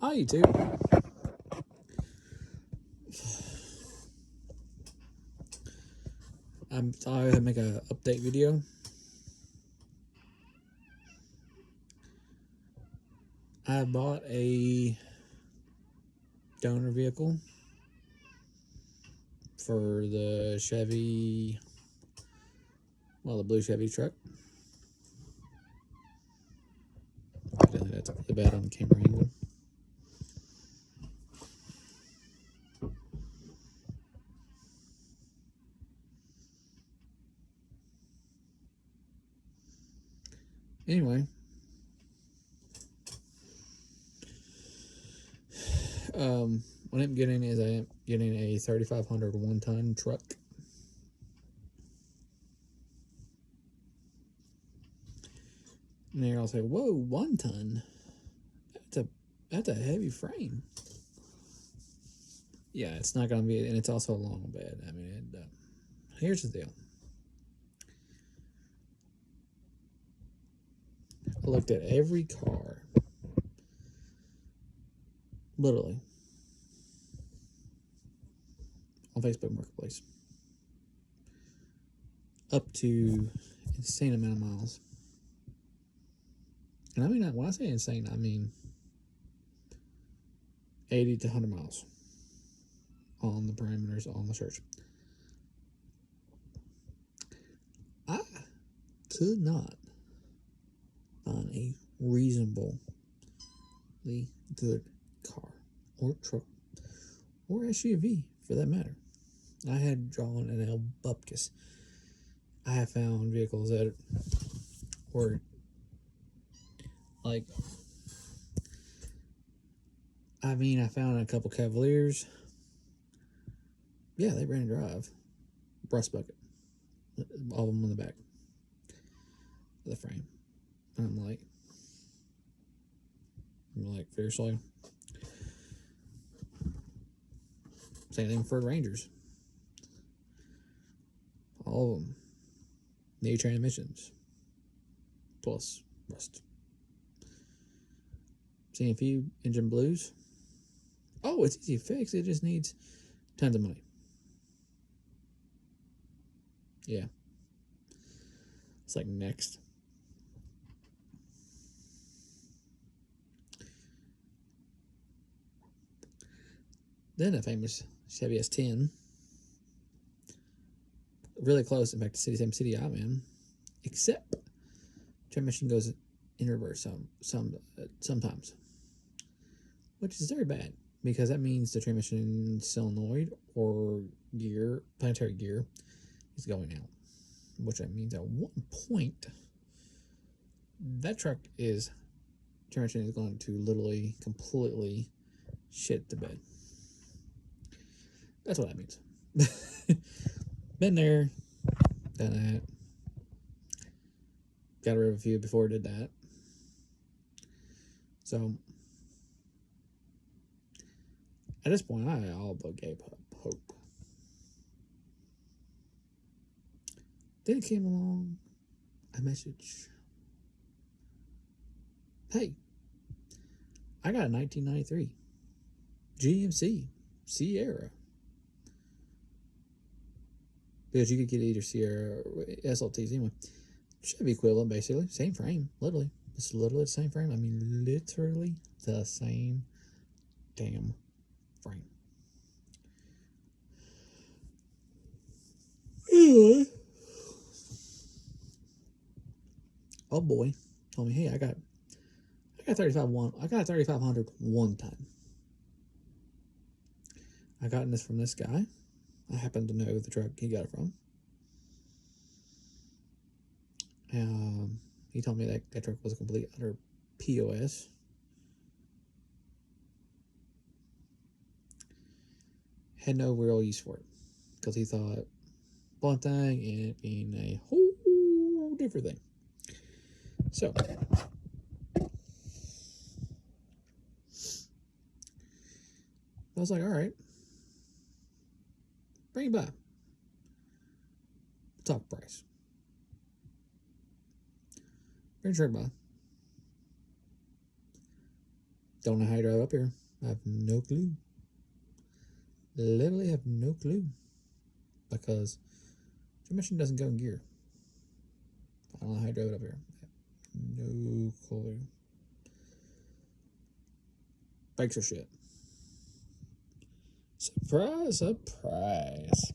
Hi YouTube. I thought I'd make a update video. I bought a donor vehicle for the Chevy, the blue Chevy truck. That's really bad on the camera angle. Anyway, what I'm getting is I'm getting a 3,500 one-ton truck. And they're all say, "Whoa, 1 ton? That's a heavy frame." Yeah, it's not going to be, and it's also a long bed. I mean, here's the deal. I looked at every car, literally, on Facebook Marketplace, up to insane amount of miles. And I mean, when I say insane, I mean 80 to 100 miles on the parameters on the search. I could not find a reasonably good car or truck or SUV for that matter. I had drawn an L bupkis. I have found vehicles that were like, I found a couple Cavaliers. Yeah, they ran and drive. Rust bucket. All of them on the back of the frame. And I'm like, seriously? Same thing for Rangers. All of them. New transmissions. Plus rust. Seen a few engine blues. Oh, it's easy to fix. It just needs tons of money. Yeah. It's like next. Then a famous Chevy S10. Really close, in fact, to same city I'm in. Except transmission goes in reverse sometimes. Which is very bad, because that means the transmission solenoid or gear, planetary gear, is going out. Which means at one point, that truck transmission is going to literally completely shit the bed. That's what that means. Been there, done that. Got rid of a few before I did that. So, at this point, I all but gave up hope. Then it came along a message. Hey, I got a 1993 GMC Sierra. Because you could get either Sierra or SLTs anyway. Chevy equivalent, basically. Same frame, literally. It's literally the same frame. I mean, literally the same damn frame. Anyway. Oh boy. Told me, hey, I got 3,500 one time. I got this from this guy. I happen to know the truck he got it from. He told me that truck was a complete utter POS. Had no real use for it, because he thought one thing and it being a whole different thing. So, I was like, all right, bring it by. Talk price. Bring the truck by. Don't know how to drive up here. I have no clue. Literally have no clue. Because transmission doesn't go in gear. I don't know how to drive it up here. No clue. Brakes are shit. Surprise, surprise.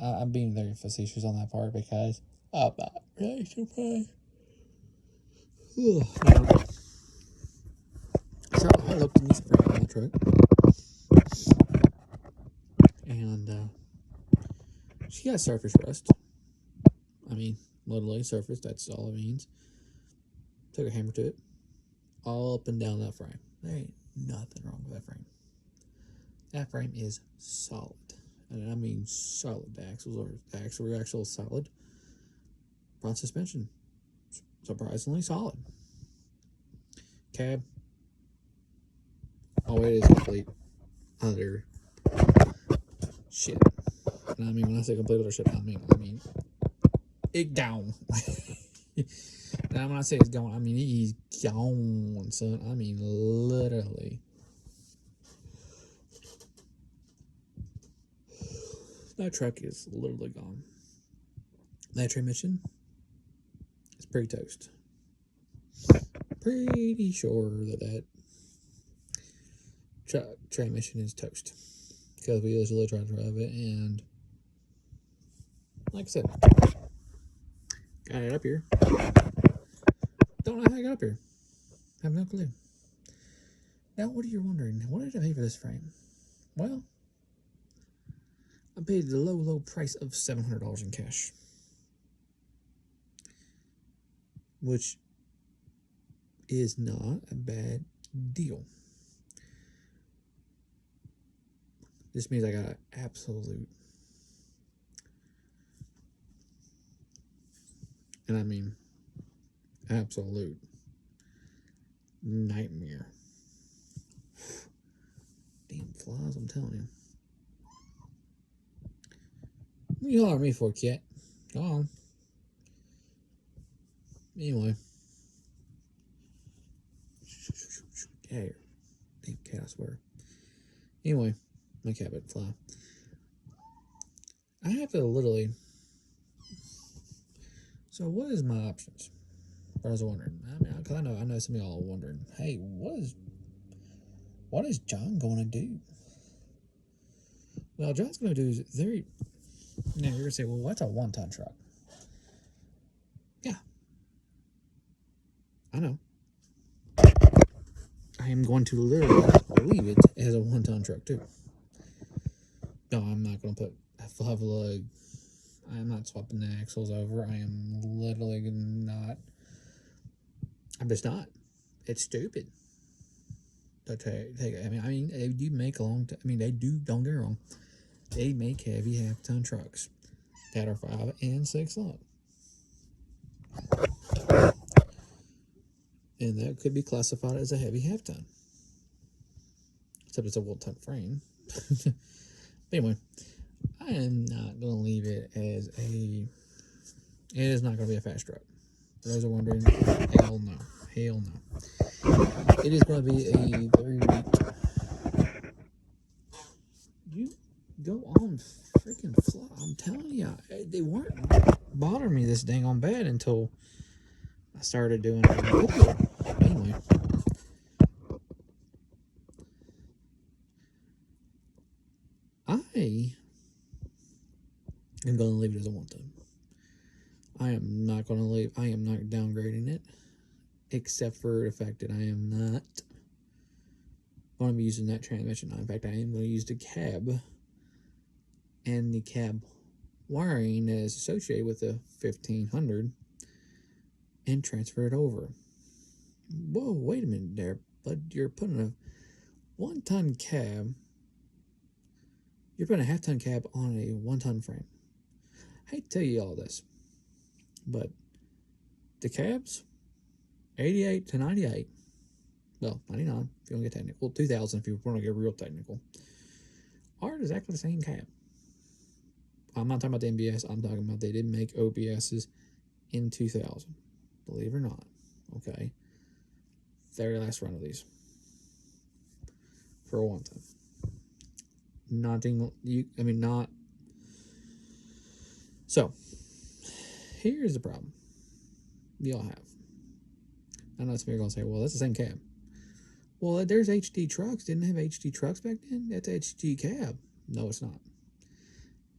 I'm being very facetious on that part because I'm not really surprised. So I looked in this frame on the truck. And she got surface rust. I mean, literally surface, that's all it means. Took a hammer to it. All up and down that frame. There ain't nothing wrong with that frame. That frame is solid. And I mean solid. The axles are actual solid. Front suspension, surprisingly solid. Cab, oh, it is complete utter shit. And I mean, when I say complete utter shit, I mean it gone. And when I say it's gone, I mean he's gone, son. I mean literally. That truck is literally gone. That transmission is pretty toast. Pretty sure that transmission is toast. Because we literally tried to drive it, and like I said, got it up here. Don't know how I got up here. Have no clue. Now, what are you wondering? What did I pay for this frame? Well, I paid the low price of $700 in cash. Which is not a bad deal. This means I got an absolute, and I mean absolute nightmare. Damn flies, I'm telling you. What you holler at me for, cat? Go on. Anyway. Get out here. Damn cat, I swear. Anyway, my cat would fly. I have to literally. So, what is my options? I was wondering. I mean, because I know some of y'all are wondering. Hey, what is John going to do? Well, John's going to do is very. Now you're gonna say, well, what's a 1-ton truck? Yeah, I know. I am going to literally leave it as a 1-ton truck too. No, I'm not going to put a 5-lug. I am not swapping the axles over. I am literally not. I'm just not. It's stupid. I mean, they do make they do. Don't get me wrong. They make heavy half-ton trucks that are 5 and 6 lug. And that could be classified as a heavy half-ton. Except it's a 1-ton frame. Anyway, I am not going to leave it as a. It is not going to be a fast truck. For those who are wondering, hell no. Hell no. It is going to be a very. You go on freaking fly. I'm telling you, they weren't bothering me this dang on bad until I started doing it. Anyway. I am going to leave it as a 1-ton. I am not downgrading it, except for the fact that I am not going to be using that transmission. In fact, I am going to use the cab and the cab wiring that is associated with the 1500 and transfer it over. Whoa, wait a minute there, but you're putting a 1-ton cab. You're putting a half-ton cab on a 1-ton frame. I hate to tell you all this, but the cabs, 88 to 98, well, 99 if you want to get technical, 2000 if you want to get real technical, are exactly the same cab. I'm not talking about the MBS. I'm talking about they didn't make OBSs in 2000. Believe it or not. Okay. Very last run of these. for a 1 ton. Not. So, here's the problem y'all have. I know some of you are going to say, well, that's the same cab. Well, there's HD trucks. Didn't they have HD trucks back then? That's HD cab. No, it's not.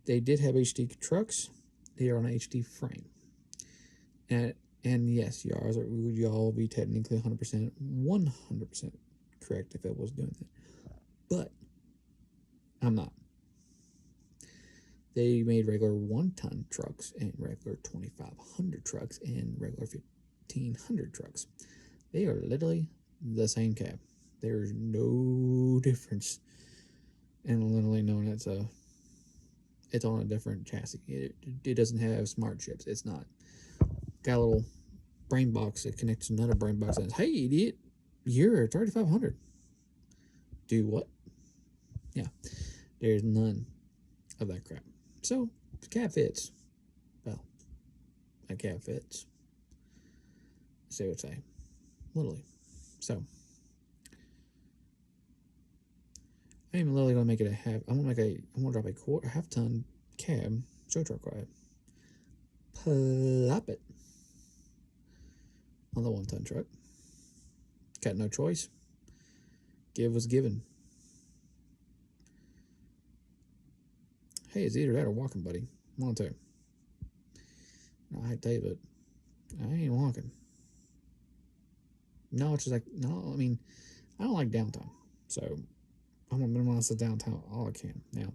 They did have HD trucks. They are on an HD frame. And yes, y'all would be technically 100% correct if it was doing that. But I'm not. They made regular 1-ton trucks and regular 2,500 trucks and regular 1,500 trucks. They are literally the same cab. There's no difference. And literally knowing it's on a different chassis. It doesn't have smart chips. It's not got a little brain box that connects to another brain box and says, "Hey, idiot, you're 3,500." Do what? Yeah, there's none of that crap. So the cab fits. Well, a cab fits. So I would say, literally. So I'm literally gonna make it a half. I'm gonna drop a half-ton cab show truck ride. Plop it on the 1-ton truck. Got no choice. Give was given. Hey, it's either that or walking, buddy. One or two. I hate to tell you, but I ain't walking. No, it's just like, no, I mean, I don't like downtown. So I'm going to minimize the downtown all I can. Now,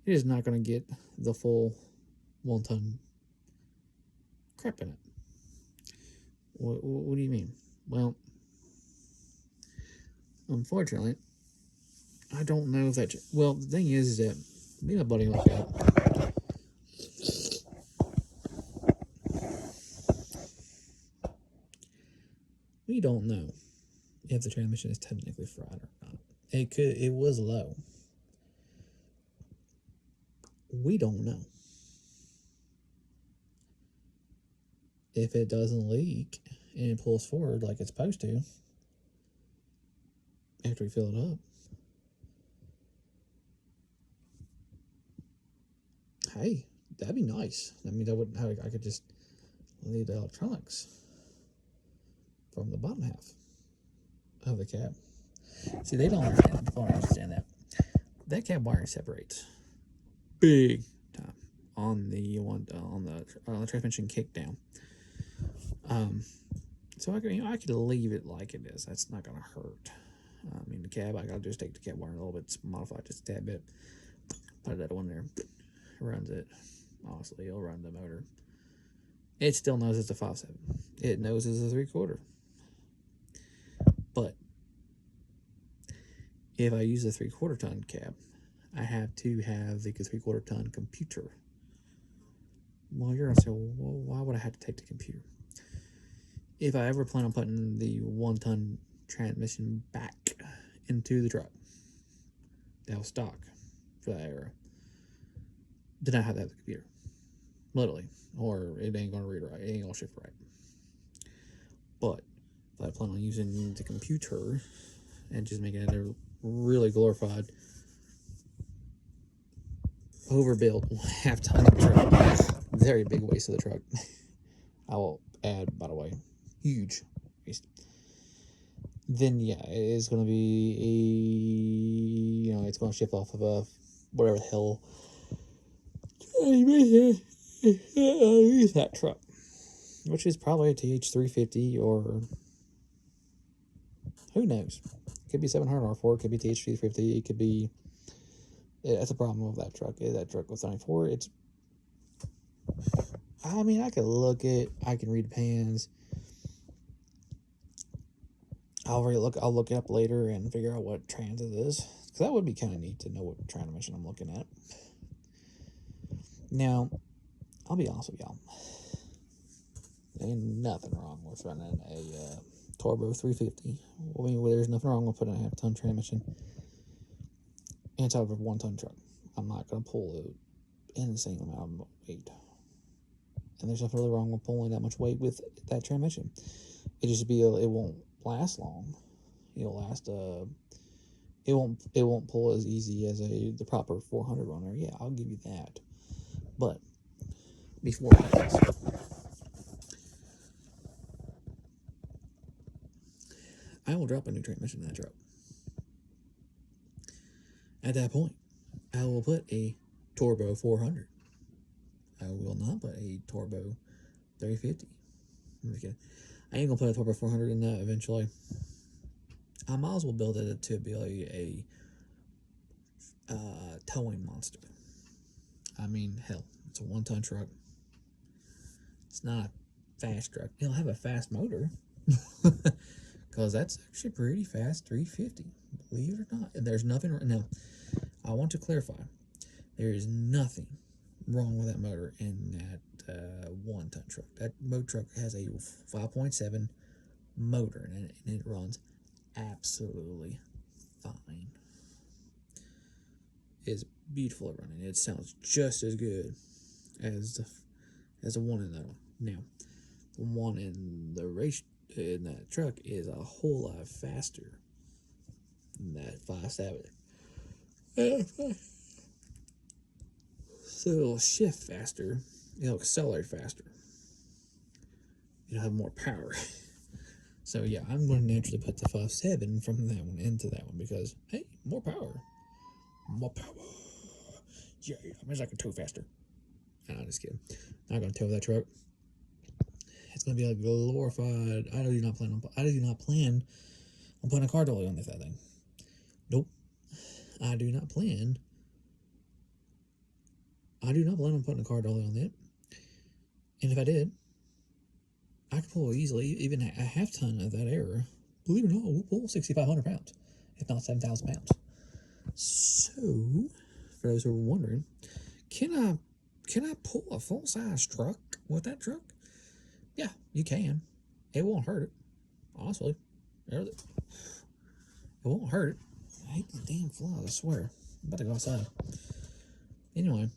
it is not going to get the full 1-ton crap in it. What do you mean? Well, unfortunately, I don't know if that... Well, the thing is that me and my buddy look at it. We don't know if the transmission is technically fried or not. It was low. We don't know. If it doesn't leak and it pulls forward like it's supposed to after we fill it up, hey, that'd be nice. I mean, I could just leave the electronics from the bottom half of the cab. See, they don't understand that. That cab wiring separates big time on the transmission kickdown. So I could leave it like it is. That's not gonna hurt. I mean, the cab, I gotta just take the cab wiring a little bit, modify it just a tad bit, put that one there, runs it. Honestly, it'll run the motor. It still knows it's a 5.7. It knows it's a 3/4. But if I use a 3/4 ton cab, I have to have the 3/4 ton computer. Well, you're gonna say, well, why would I have to take the computer? If I ever plan on putting the 1-ton transmission back into the truck, that was stock for that era, then I have to have the computer. Literally. Or it ain't gonna read right. It ain't gonna shift right. But if I plan on using the computer and just making it a really glorified, overbuilt half-ton truck, very big waste of the truck, I will add, by the way, huge waste, then yeah, it is going to be it's going to shift off of a whatever the hell that truck, which is probably a TH350 or who knows. It could be 700 R4, it could be TH350, it could be... That's a problem with that truck. That truck was 94. I mean, I could look it. I can read the pans. I'll look it up later and figure out what trans it is. Because that would be kind of neat to know what transmission I'm looking at. Now, I'll be honest with y'all. There ain't nothing wrong with running a Turbo 350. I mean, there's nothing wrong with putting a half-ton transmission inside of a 1-ton truck. I'm not going to pull an insane amount of weight. And there's nothing really wrong with pulling that much weight with that transmission. It won't last long. It'll it won't pull as easy as the proper 400 runner. Yeah, I'll give you that. But before that, I will drop a new transmission in that truck. At that point, I will put a turbo 400. I will not put a turbo 350. I'm just kidding. I ain't gonna put a turbo 400 in that eventually. I might as well build it to be a towing monster. I mean, hell, it's a 1-ton truck. It's not a fast truck. It'll have a fast motor. Because that's actually pretty fast 350. Believe it or not. There's nothing. Now, I want to clarify. There is nothing wrong with that motor in that 1-ton truck. That motor truck has a 5.7 motor and it runs absolutely fine. It's beautiful at running. It sounds just as good as the one in that one. Now, the one in the race in that truck is a whole lot faster than that 5.7. So it'll shift faster. It'll accelerate faster. It'll have more power. So yeah, I'm going to naturally put the 5.7 from that one into that one because, hey, more power. More power. Yeah, that means I can tow faster. Nah, just kidding. Not going to tow that truck. It's going to be a glorified. I do not plan on putting a car dolly on that thing. Nope. I do not plan on putting a car dolly on that. And if I did, I could pull easily even a half ton of that air. Believe it or not, we'll pull 6,500 pounds, if not 7,000 pounds. So, for those who are wondering, can I pull a full size truck with that truck? Yeah, you can. It won't hurt it. Honestly, it won't hurt it. I hate these damn flies. I swear. I'm about to go outside. Anyway,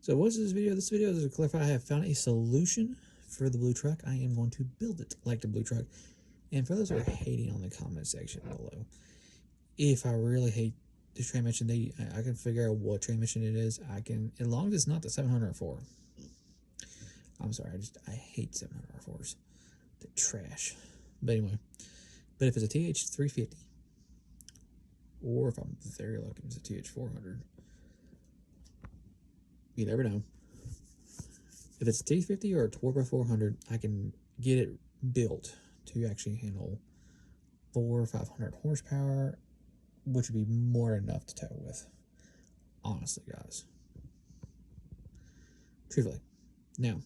so what's this video? This video is to clarify. I have found a solution for the blue truck. I am going to build it like the blue truck. And for those who are hating on the comment section below, if I really hate the transmission, I can figure out what transmission it is. I can, as long as it's not the 704. I'm sorry, I hate 704s. They're trash. But anyway, but if it's a TH350, or if I'm very lucky, it's a TH400. You never know. If it's a T50 or a Turbo 400, I can get it built to actually handle 400 or 500 horsepower, which would be more than enough to tow with. Honestly, guys. Truthfully. Now,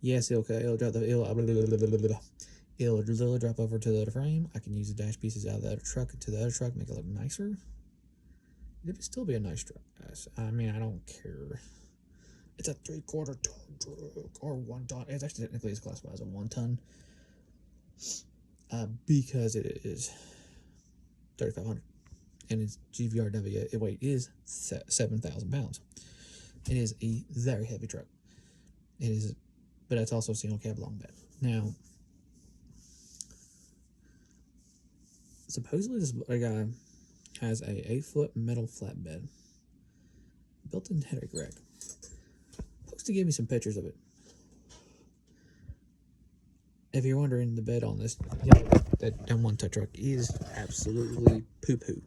yes, it'll literally drop over to the other frame. I can use the dash pieces out of the other truck to the other truck, make it look nicer. It would still be a nice truck, guys. I mean, I don't care. It's a 3/4 ton truck or 1 ton. It's actually technically it's classified as a 1 ton because it is 3,500 and its GVRW weight is 7,000 pounds. It is a very heavy truck. It is, but it's also a single cab long bed. Now, supposedly this guy has a 8-foot metal flatbed, built-in headache rack. Folks to give me some pictures of it. If you're wondering, the bed on this, that 1-ton truck is absolutely poo-poo.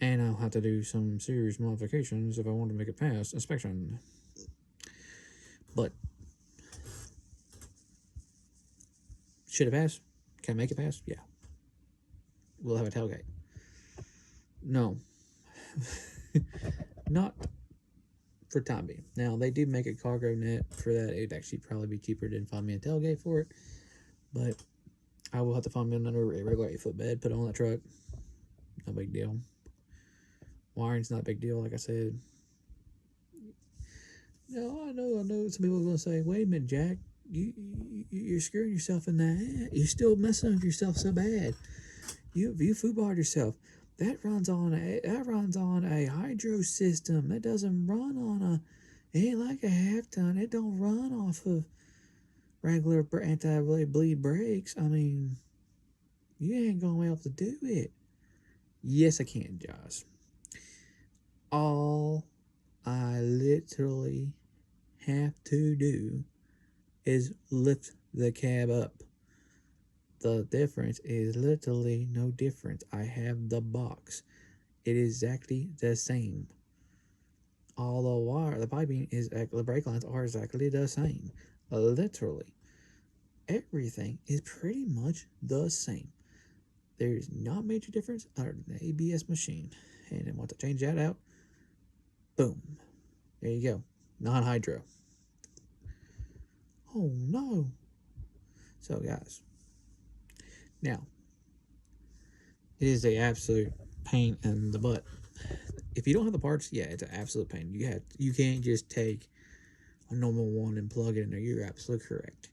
And I'll have to do some serious modifications if I want to make it pass inspection. But should it pass? Can I make it pass? Yeah. We'll have a tailgate. No. Not for time being. Now, they do make a cargo net for that. It'd actually probably be cheaper to find me a tailgate for it. But I will have to find me another regular 8-foot bed, put it on that truck. No big deal. Wiring's not a big deal, like I said. No, I know. Some people are going to say, wait a minute, Jack. You're screwing yourself in the ass. You're still messing with yourself so bad. You foolbarred yourself. That runs on a hydro system. That doesn't run on a. It ain't like a half ton. It don't run off of regular anti-bleed brakes. I mean, You ain't gonna be able to do it. Yes, I can, Josh. All I literally have to do is lift the cab up. The difference is literally no difference. I have the box. It is exactly the same. All the wire, the piping is, the brake lines are exactly the same. Literally, everything is pretty much the same. There is not major difference other than the ABS machine. And then once I change that out, boom, there you go, non-hydro. Oh no! So guys, now it is a absolute pain in the butt. If you don't have the parts, yeah, it's an absolute pain. You can't just take a normal one and plug it in there. You're absolutely correct.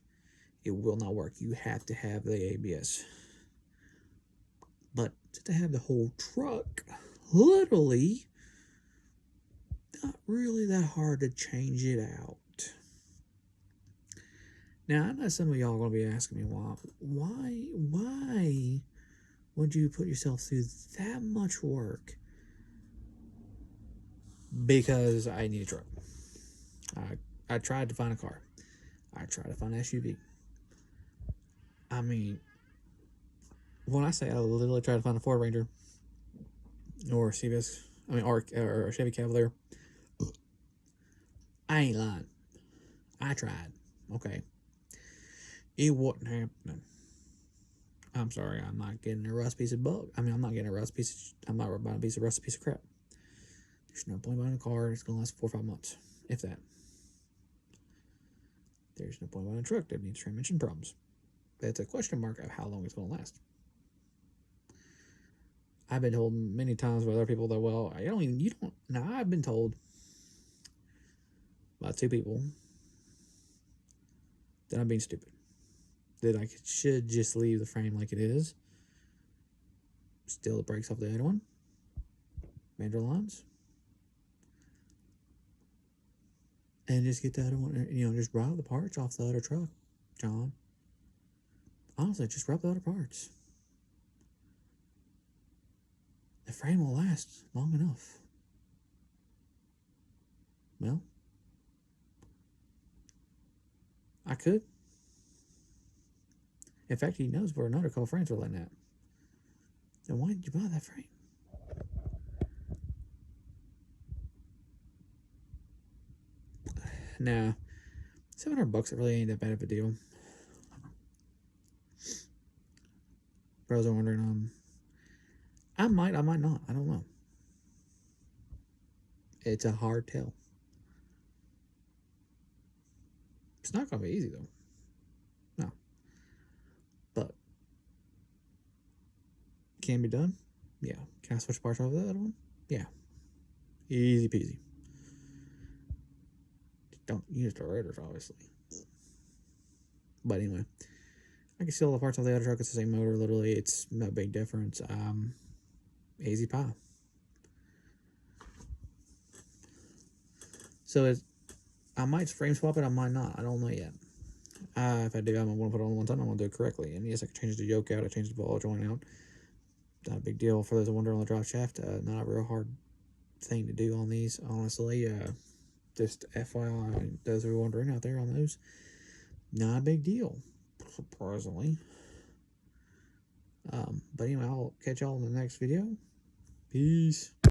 It will not work. You have to have the ABS. But to have the whole truck, literally, not really that hard to change it out. Now, I know some of y'all are going to be asking me why would you put yourself through that much work? Because I need a truck. I tried to find a car. I tried to find an SUV. I mean, when I say I literally tried to find a Ford Ranger or CVS, or Chevy Cavalier, I ain't lying. I tried. Okay. It wasn't happening. I'm sorry, I'm not getting a rust piece of bug. I'm not getting a rust piece of, I'm not buying a piece of rusty piece of crap. There's no point buying a car. It's gonna last 4 or 5 months, if that. There's no point buying a truck that needs transmission problems. That's a question mark of how long it's gonna last. I've been told many times by other people that, well, you don't. Now, I've been told by 2 people that I'm being stupid. That I should just leave the frame like it is. Steal the brakes off the other one. Mandrel lines. And just get the other one, just rob the parts off the other truck, John. Honestly, just rob the other parts. The frame will last long enough. Well, I could. In fact, he knows where another couple frames are letting at. Then why did you buy that frame? Nah, $700 really ain't that bad of a deal. Bros are wondering, I might not. I don't know. It's a hard tell. It's not gonna be easy though. No. But can be done? Yeah. Can I switch parts over to the other one? Yeah. Easy peasy. Don't use the rotors, obviously. But anyway, I can steal the parts of the other truck. It's the same motor, literally. It's no big difference. Easy pie. So I might frame swap it. I might not. I don't know yet. If I do, I'm going to put it on one time. I'm going to do it correctly. And yes, I can change the yoke out. I change the ball joint out. Not a big deal for those that wonder on the drive shaft. Not a real hard thing to do on these, honestly. Just FYI, those who are wondering out there on those, not a big deal, surprisingly. But anyway, I'll catch y'all in the next video. Peace.